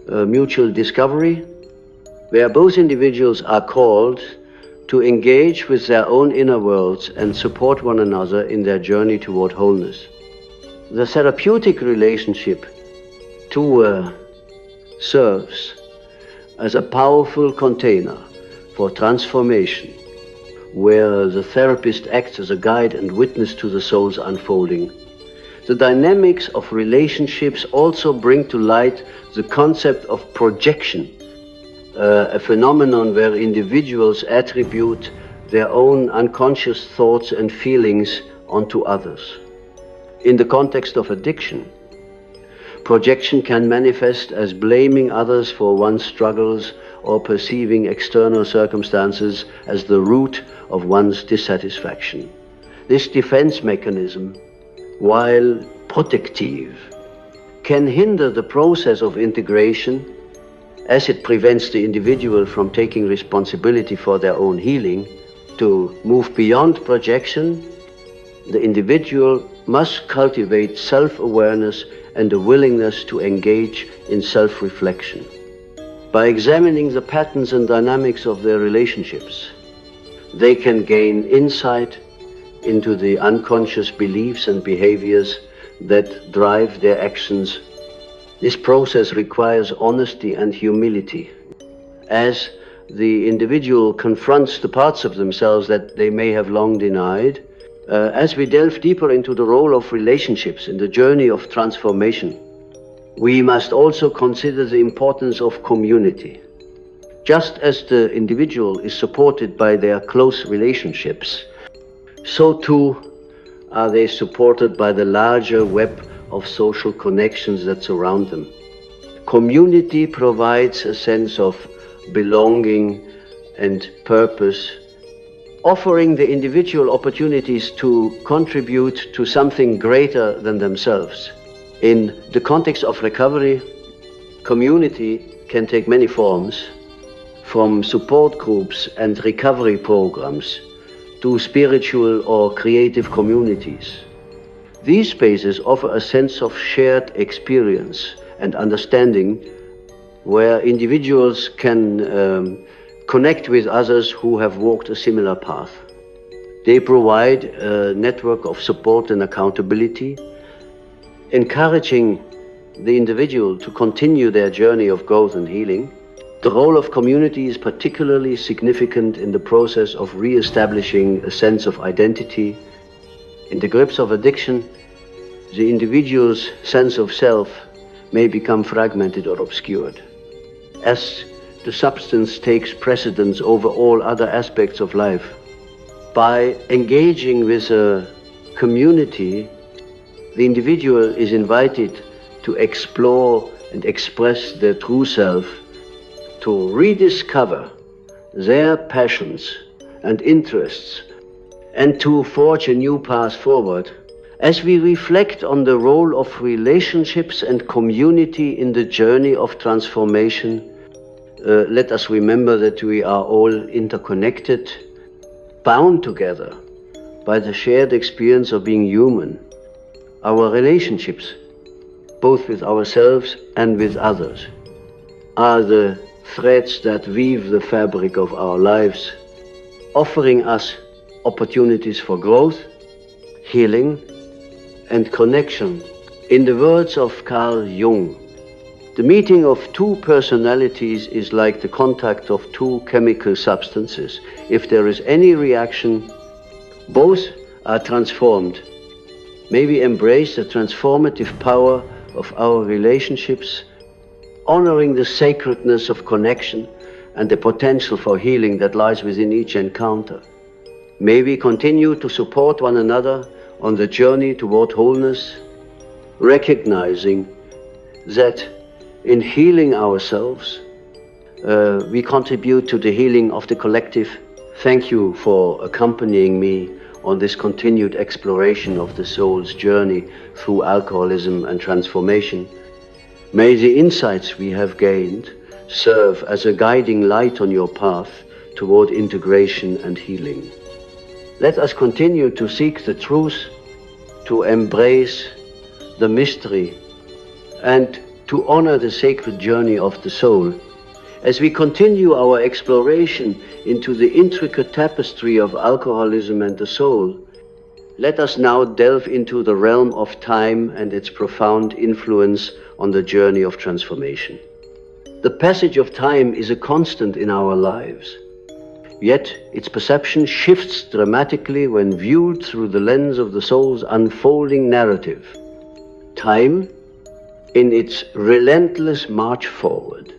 mutual discovery, where both individuals are called to engage with their own inner worlds and support one another in their journey toward wholeness. The therapeutic relationship serves as a powerful container for transformation, where the therapist acts as a guide and witness to the soul's unfolding. The dynamics of relationships also bring to light the concept of projection, a phenomenon where individuals attribute their own unconscious thoughts and feelings onto others. In the context of addiction, projection can manifest as blaming others for one's struggles or perceiving external circumstances as the root of one's dissatisfaction. This defense mechanism, while protective, can hinder the process of integration as it prevents the individual from taking responsibility for their own healing. To move beyond projection, the individual must cultivate self-awareness and a willingness to engage in self-reflection. By examining the patterns and dynamics of their relationships, they can gain insight into the unconscious beliefs and behaviors that drive their actions. This process requires honesty and humility, as the individual confronts the parts of themselves that they may have long denied. As we delve deeper into the role of relationships in the journey of transformation, we must also consider the importance of community. Just as the individual is supported by their close relationships, so too are they supported by the larger web of social connections that surround them. Community provides a sense of belonging and purpose, offering the individual opportunities to contribute to something greater than themselves. In the context of recovery, community can take many forms, from support groups and recovery programs to spiritual or creative communities. These spaces offer a sense of shared experience and understanding, where individuals can connect with others who have walked a similar path. They provide a network of support and accountability, encouraging the individual to continue their journey of growth and healing. The role of community is particularly significant in the process of re-establishing a sense of identity. In the grips of addiction, the individual's sense of self may become fragmented or obscured, as the substance takes precedence over all other aspects of life. By engaging with a community, the individual is invited to explore and express their true self, to rediscover their passions and interests, and to forge a new path forward. As we reflect on the role of relationships and community in the journey of transformation, let us remember that we are all interconnected, bound together by the shared experience of being human. Our relationships, both with ourselves and with others, are the threads that weave the fabric of our lives, offering us opportunities for growth, healing, and connection. In the words of Carl Jung, the meeting of two personalities is like the contact of two chemical substances. If there is any reaction, both are transformed. May we embrace the transformative power of our relationships, honoring the sacredness of connection and the potential for healing that lies within each encounter. May we continue to support one another on the journey toward wholeness, recognizing that in healing ourselves, we contribute to the healing of the collective. Thank you for accompanying me on this continued exploration of the soul's journey through alcoholism and transformation. May the insights we have gained serve as a guiding light on your path toward integration and healing. Let us continue to seek the truth, to embrace the mystery, and to honor the sacred journey of the soul. As we continue our exploration into the intricate tapestry of alcoholism and the soul, let us now delve into the realm of time and its profound influence on the journey of transformation. The passage of time is a constant in our lives, yet its perception shifts dramatically when viewed through the lens of the soul's unfolding narrative. Time, in its relentless march forward,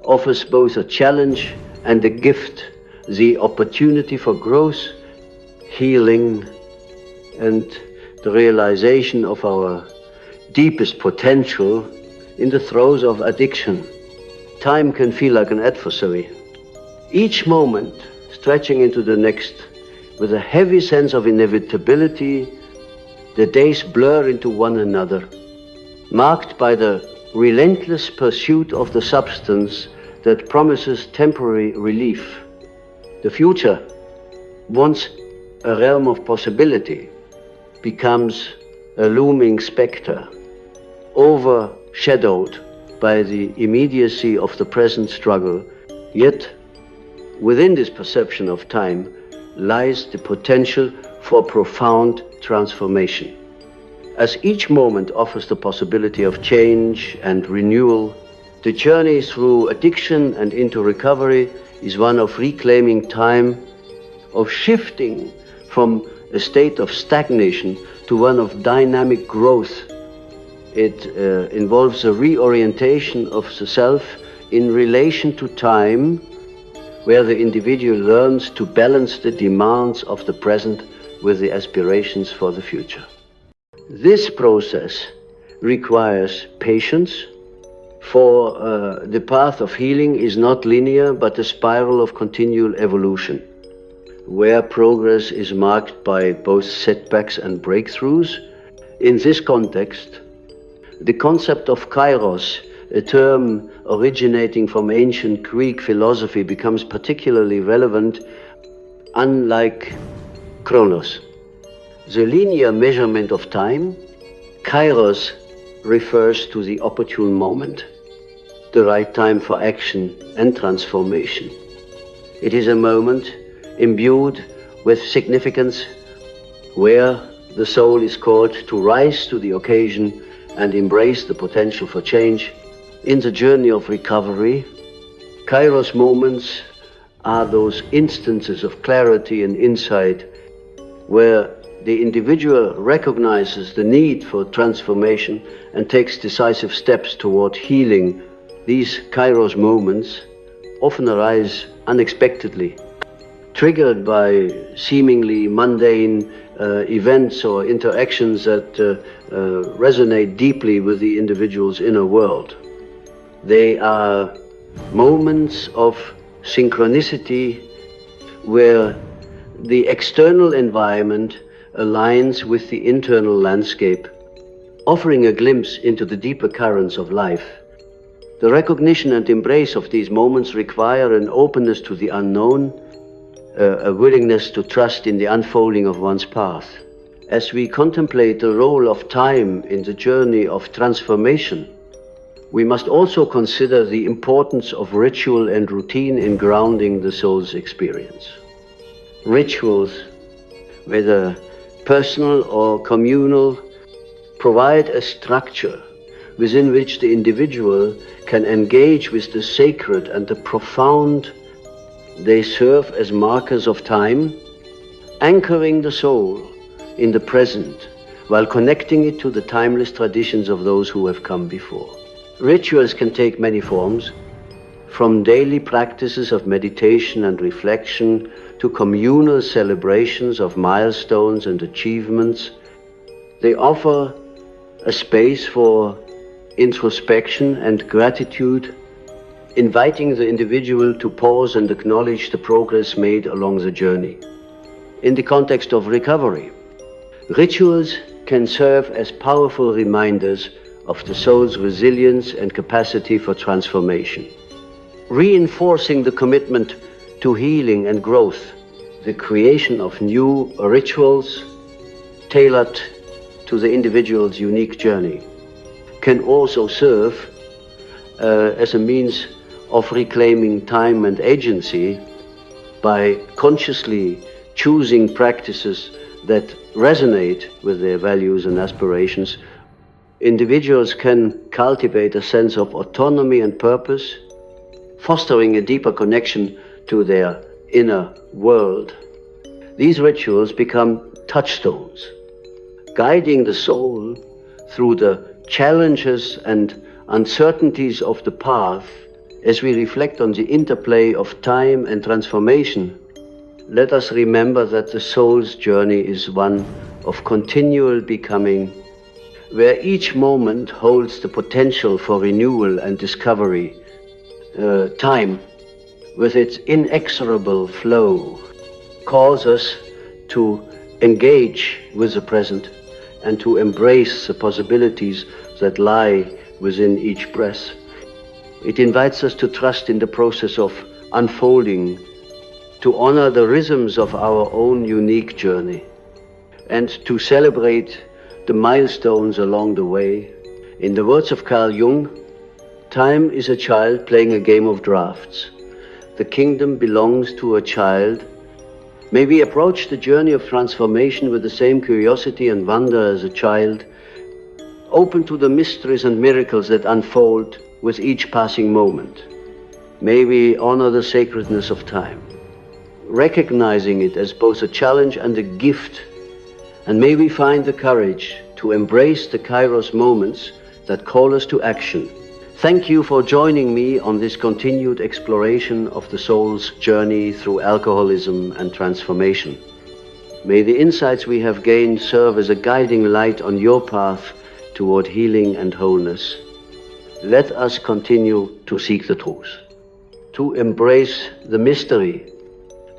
offers both a challenge and a gift, the opportunity for growth, healing, and the realization of our deepest potential. In the throes of addiction, time can feel like an adversary, each moment stretching into the next with a heavy sense of inevitability. The days blur into one another, marked by the relentless pursuit of the substance that promises temporary relief. The future, once a realm of possibility, becomes a looming specter, overshadowed by the immediacy of the present struggle. Yet, within this perception of time lies the potential for profound transformation. As each moment offers the possibility of change and renewal, the journey through addiction and into recovery is one of reclaiming time, of shifting from a state of stagnation to one of dynamic growth. It involves a reorientation of the self in relation to time, where the individual learns to balance the demands of the present with the aspirations for the future. This process requires patience, for the path of healing is not linear but a spiral of continual evolution, where progress is marked by both setbacks and breakthroughs. In this context, the concept of kairos, a term originating from ancient Greek philosophy, becomes particularly relevant. Unlike chronos, the linear measurement of time, kairos refers to the opportune moment, the right time for action and transformation. It is a moment imbued with significance, where the soul is called to rise to the occasion and embrace the potential for change. In the journey of recovery, kairos moments are those instances of clarity and insight where the individual recognizes the need for transformation and takes decisive steps toward healing. These kairos moments often arise unexpectedly, triggered by seemingly mundane events or interactions that resonate deeply with the individual's inner world. They are moments of synchronicity where the external environment aligns with the internal landscape, offering a glimpse into the deeper currents of life. The recognition and embrace of these moments require an openness to the unknown, a willingness to trust in the unfolding of one's path. As we contemplate the role of time in the journey of transformation, we must also consider the importance of ritual and routine in grounding the soul's experience. Rituals, whether personal or communal, provide a structure within which the individual can engage with the sacred and the profound. They serve as markers of time, anchoring the soul in the present while connecting it to the timeless traditions of those who have come before. Rituals can take many forms, from daily practices of meditation and reflection to communal celebrations of milestones and achievements. They offer a space for introspection and gratitude, inviting the individual to pause and acknowledge the progress made along the journey. In the context of recovery, rituals can serve as powerful reminders of the soul's resilience and capacity for transformation, reinforcing the commitment to healing and growth. The creation of new rituals tailored to the individual's unique journey can also serve as a means of reclaiming time and agency by consciously choosing practices that resonate with their values and aspirations. Individuals can cultivate a sense of autonomy and purpose, fostering a deeper connection to their inner world. These rituals become touchstones, guiding the soul through the challenges and uncertainties of the path. As we reflect on the interplay of time and transformation, let us remember that the soul's journey is one of continual becoming, where each moment holds the potential for renewal and discovery. Time, with its inexorable flow, calls us to engage with the present and to embrace the possibilities that lie within each breath. It invites us to trust in the process of unfolding, to honor the rhythms of our own unique journey, and to celebrate the milestones along the way. In the words of Carl Jung, time is a child playing a game of drafts. The kingdom belongs to a child. May we approach the journey of transformation with the same curiosity and wonder as a child, open to the mysteries and miracles that unfold with each passing moment. May we honor the sacredness of time, recognizing it as both a challenge and a gift, and may we find the courage to embrace the Kairos moments that call us to action. Thank you for joining me on this continued exploration of the soul's journey through alcoholism and transformation. May the insights we have gained serve as a guiding light on your path toward healing and wholeness. Let us continue to seek the truth, to embrace the mystery,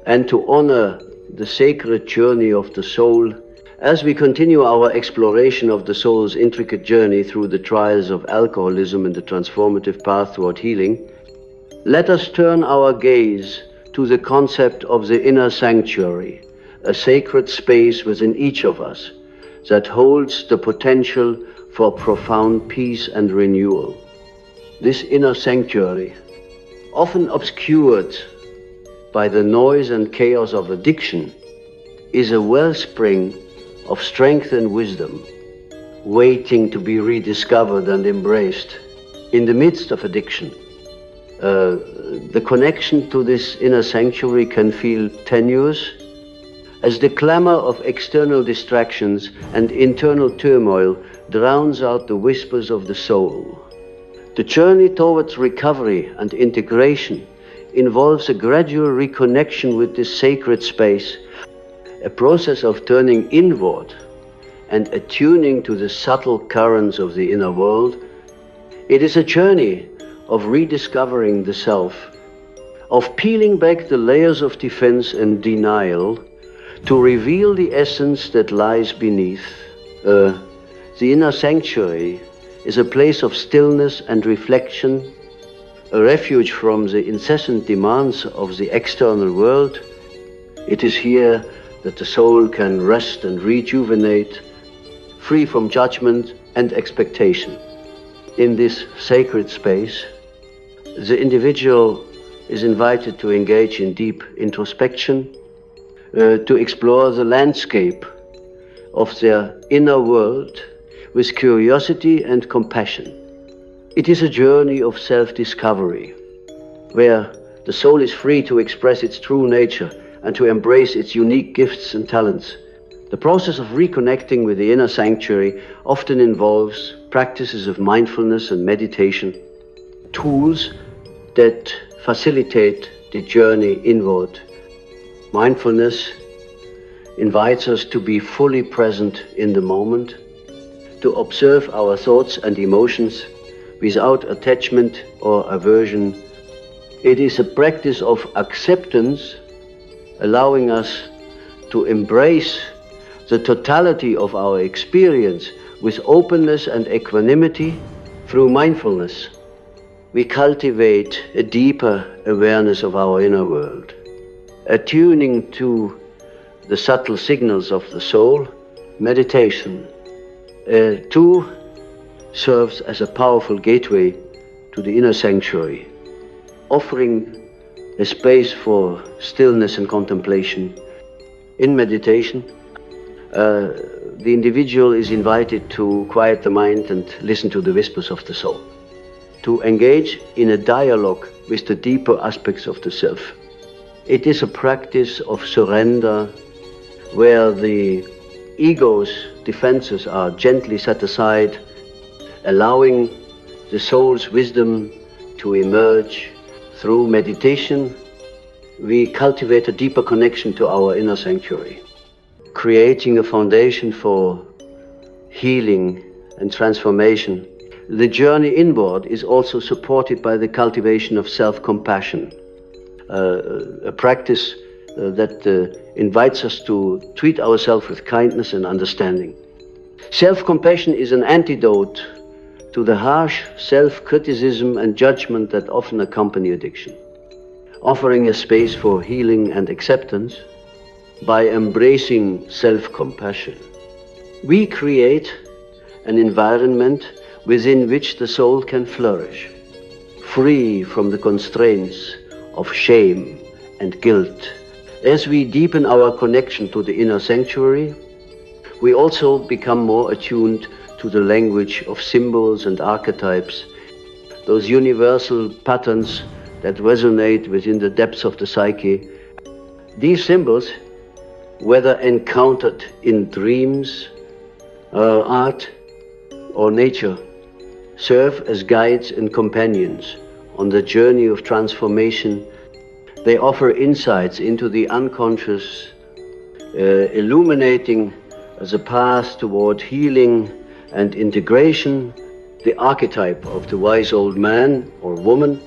and to honor the sacred journey of the soul as we continue our exploration of the soul's intricate journey through the trials of alcoholism and the transformative path toward healing. Let us turn our gaze to the concept of the inner sanctuary, a sacred space within each of us that holds the potential for profound peace and renewal. This inner sanctuary, often obscured by the noise and chaos of addiction, is a wellspring of strength and wisdom, waiting to be rediscovered and embraced in the midst of addiction. The connection to this inner sanctuary can feel tenuous, as the clamor of external distractions and internal turmoil drowns out the whispers of the soul. The journey towards recovery and integration involves a gradual reconnection with this sacred space, a process of turning inward and attuning to the subtle currents of the inner world. It is a journey of rediscovering the self, of peeling back the layers of defense and denial to reveal the essence that lies beneath. The inner sanctuary is a place of stillness and reflection, a refuge from the incessant demands of the external world. It is here that the soul can rest and rejuvenate, free from judgment and expectation. In this sacred space, the individual is invited to engage in deep introspection, to explore the landscape of their inner world with curiosity and compassion. It is a journey of self-discovery, where the soul is free to express its true nature and to embrace its unique gifts and talents. The process of reconnecting with the inner sanctuary often involves practices of mindfulness and meditation, tools that facilitate the journey inward. Mindfulness invites us to be fully present in the moment, to observe our thoughts and emotions without attachment or aversion. It is a practice of acceptance, allowing us to embrace the totality of our experience with openness and equanimity. Through mindfulness, we cultivate a deeper awareness of our inner world, attuning to the subtle signals of the soul. Meditation, too, serves as a powerful gateway to the inner sanctuary, offering a space for stillness and contemplation. In meditation, the individual is invited to quiet the mind and listen to the whispers of the soul, to engage in a dialogue with the deeper aspects of the self. It is a practice of surrender, where the ego's defenses are gently set aside, allowing the soul's wisdom to emerge. Through meditation, we cultivate a deeper connection to our inner sanctuary, creating a foundation for healing and transformation. The journey inward is also supported by the cultivation of self-compassion, a practice that invites us to treat ourselves with kindness and understanding. Self-compassion is an antidote to the harsh self-criticism and judgment that often accompany addiction, offering a space for healing and acceptance by embracing self-compassion. We create an environment within which the soul can flourish, free from the constraints of shame and guilt. As we deepen our connection to the inner sanctuary, we also become more attuned to the language of symbols and archetypes, those universal patterns that resonate within the depths of the psyche. These symbols, whether encountered in dreams, art, or nature, serve as guides and companions on the journey of transformation. They offer insights into the unconscious, illuminating as a path toward healing and integration. The archetype of the wise old man or woman,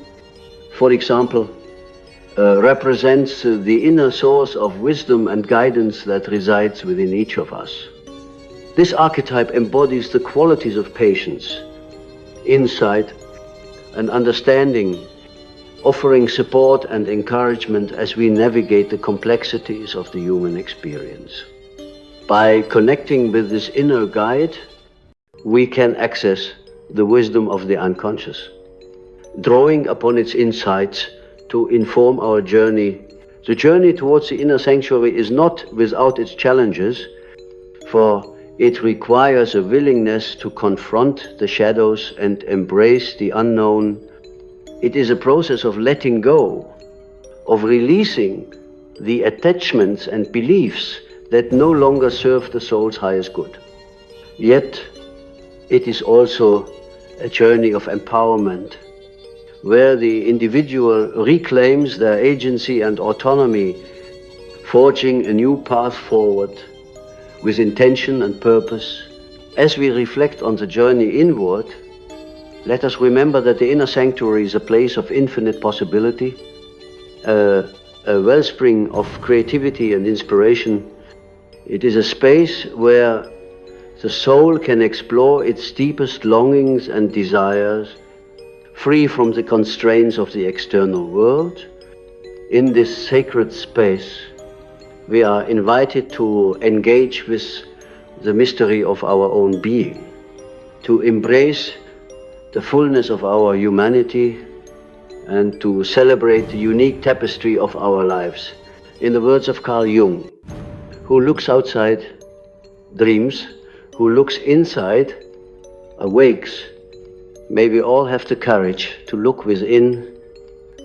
for example, represents the inner source of wisdom and guidance that resides within each of us. This archetype embodies the qualities of patience, insight, and understanding, offering support and encouragement as we navigate the complexities of the human experience. By connecting with this inner guide, we can access the wisdom of the unconscious, drawing upon its insights to inform our journey. The journey towards the inner sanctuary is not without its challenges, for it requires a willingness to confront the shadows and embrace the unknown. It is a process of letting go, of releasing the attachments and beliefs that no longer serve the soul's highest good. Yet, it is also a journey of empowerment, where the individual reclaims their agency and autonomy, forging a new path forward with intention and purpose. As we reflect on the journey inward, let us remember that the inner sanctuary is a place of infinite possibility, a wellspring of creativity and inspiration. It is a space where the soul can explore its deepest longings and desires, free from the constraints of the external world. In this sacred space, we are invited to engage with the mystery of our own being, to embrace the fullness of our humanity, and to celebrate the unique tapestry of our lives. In the words of Carl Jung, who looks outside, dreams; who looks inside, awakes. May we all have the courage to look within,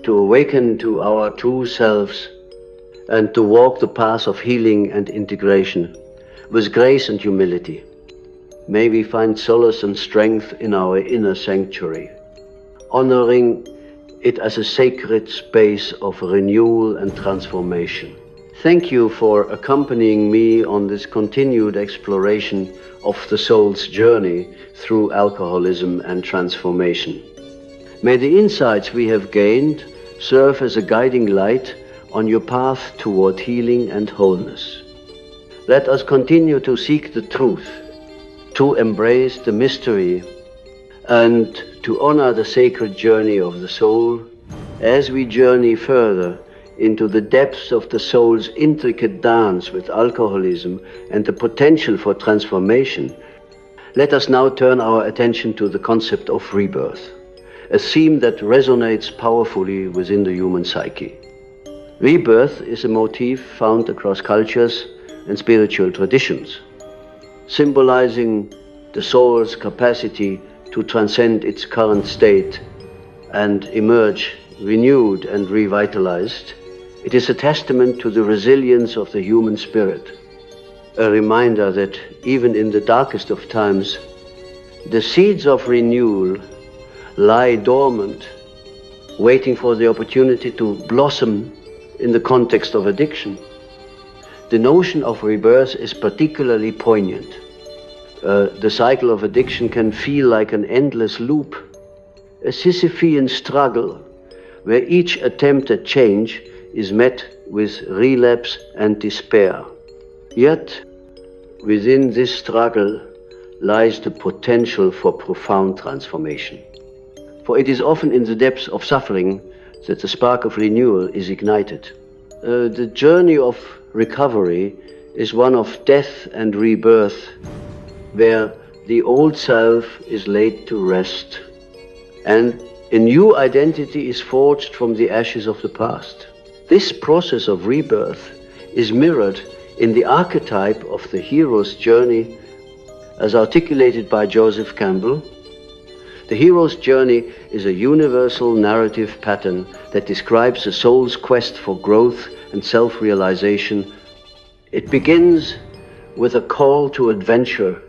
to awaken to our true selves, and to walk the path of healing and integration with grace and humility. May we find solace and strength in our inner sanctuary, honoring it as a sacred space of renewal and transformation. Thank you for accompanying me on this continued exploration of the soul's journey through alcoholism and transformation. May the insights we have gained serve as a guiding light on your path toward healing and wholeness. Let us continue to seek the truth, to embrace the mystery, and to honor the sacred journey of the soul as we journey further into the depths of the soul's intricate dance with alcoholism and the potential for transformation. Let us now turn our attention to the concept of rebirth, a theme that resonates powerfully within the human psyche. Rebirth is a motif found across cultures and spiritual traditions, symbolizing the soul's capacity to transcend its current state and emerge renewed and revitalized. It is a testament to the resilience of the human spirit, a reminder that even in the darkest of times, the seeds of renewal lie dormant, waiting for the opportunity to blossom in the context of addiction. The notion of rebirth is particularly poignant. The cycle of addiction can feel like an endless loop, a Sisyphean struggle where each attempt at change is met with relapse and despair. Yet, within this struggle, lies the potential for profound transformation. For it is often in the depths of suffering that the spark of renewal is ignited. The journey of recovery is one of death and rebirth, where the old self is laid to rest and a new identity is forged from the ashes of the past. This process of rebirth is mirrored in the archetype of the hero's journey as articulated by Joseph Campbell. The hero's journey is a universal narrative pattern that describes the soul's quest for growth and self-realization. It begins with a call to adventure,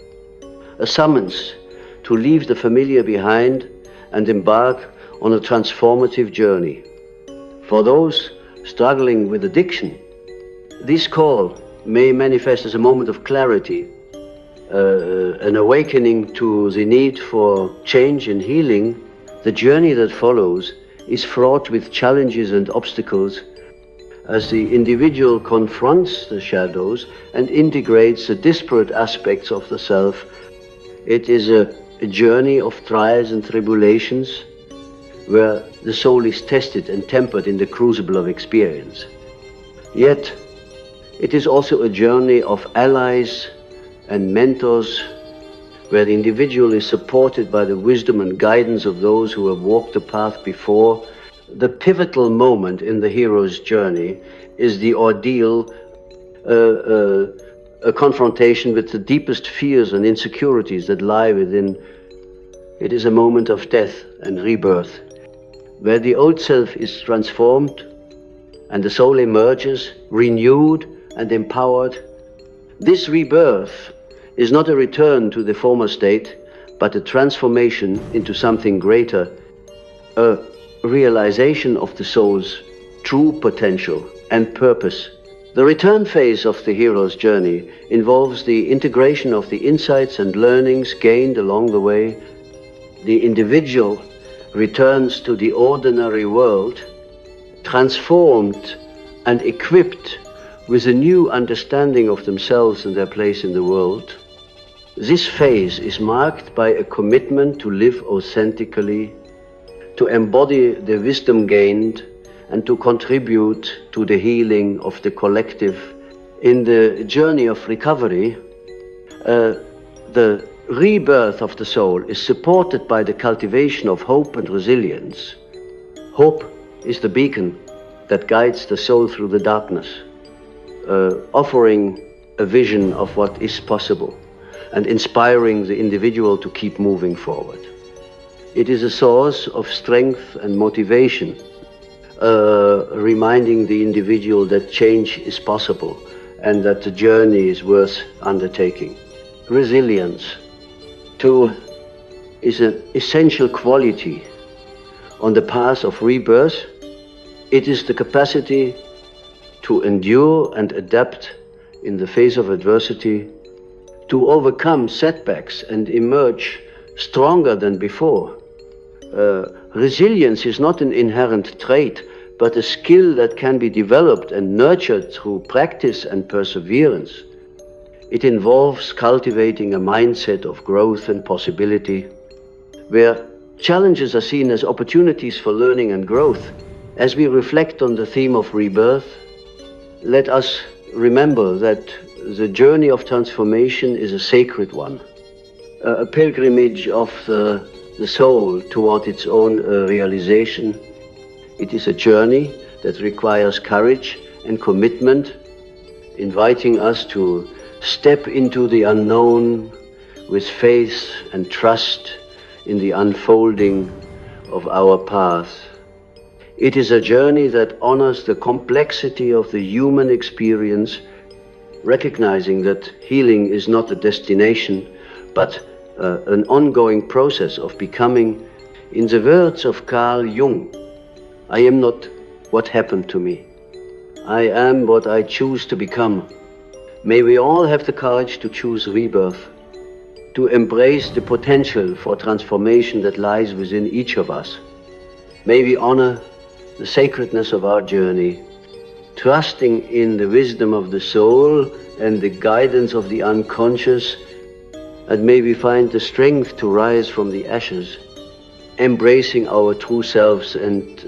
a summons to leave the familiar behind and embark on a transformative journey. For those struggling with addiction, this call may manifest as a moment of clarity, an awakening to the need for change and healing. The journey that follows is fraught with challenges and obstacles as the individual confronts the shadows and integrates the disparate aspects of the self. It is a journey of trials and tribulations where the soul is tested and tempered in the crucible of experience. Yet, it is also a journey of allies and mentors where the individual is supported by the wisdom and guidance of those who have walked the path before. The pivotal moment in the hero's journey is the ordeal, a confrontation with the deepest fears and insecurities that lie within. It is a moment of death and rebirth, where the old self is transformed and the soul emerges renewed and empowered. This rebirth is not a return to the former state, but a transformation into something greater, a realization of the soul's true potential and purpose. The return phase of the hero's journey involves the integration of the insights and learnings gained along the way. The individual returns to the ordinary world, transformed and equipped with a new understanding of themselves and their place in the world. This phase is marked by a commitment to live authentically, to embody the wisdom gained, and to contribute to the healing of the collective. In the journey of recovery, the rebirth of the soul is supported by the cultivation of hope and resilience. Hope is the beacon that guides the soul through the darkness, offering a vision of what is possible and inspiring the individual to keep moving forward. It is a source of strength and motivation, reminding the individual that change is possible and that the journey is worth undertaking. Resilience, too, is an essential quality on the path of rebirth. It is the capacity to endure and adapt in the face of adversity, to overcome setbacks and emerge stronger than before. Resilience is not an inherent trait, but a skill that can be developed and nurtured through practice and perseverance. It involves cultivating a mindset of growth and possibility, where challenges are seen as opportunities for learning and growth. As we reflect on the theme of rebirth, let us remember that the journey of transformation is a sacred one, a pilgrimage of the soul toward its own realization. It is a journey that requires courage and commitment, inviting us to step into the unknown with faith and trust in the unfolding of our path. It is a journey that honors the complexity of the human experience, recognizing that healing is not a destination, but an ongoing process of becoming. In the words of Carl Jung, I am not what happened to me. I am what I choose to become. May we all have the courage to choose rebirth, to embrace the potential for transformation that lies within each of us. May we honor the sacredness of our journey, trusting in the wisdom of the soul and the guidance of the unconscious, and may we find the strength to rise from the ashes, embracing our true selves and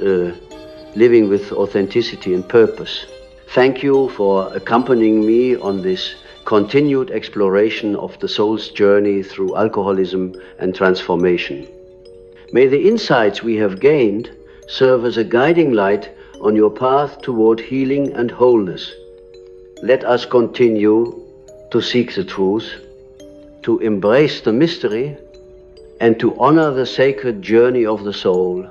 living with authenticity and purpose. Thank you for accompanying me on this continued exploration of the soul's journey through alcoholism and transformation. May the insights we have gained serve as a guiding light on your path toward healing and wholeness. Let us continue to seek the truth, to embrace the mystery, and to honor the sacred journey of the soul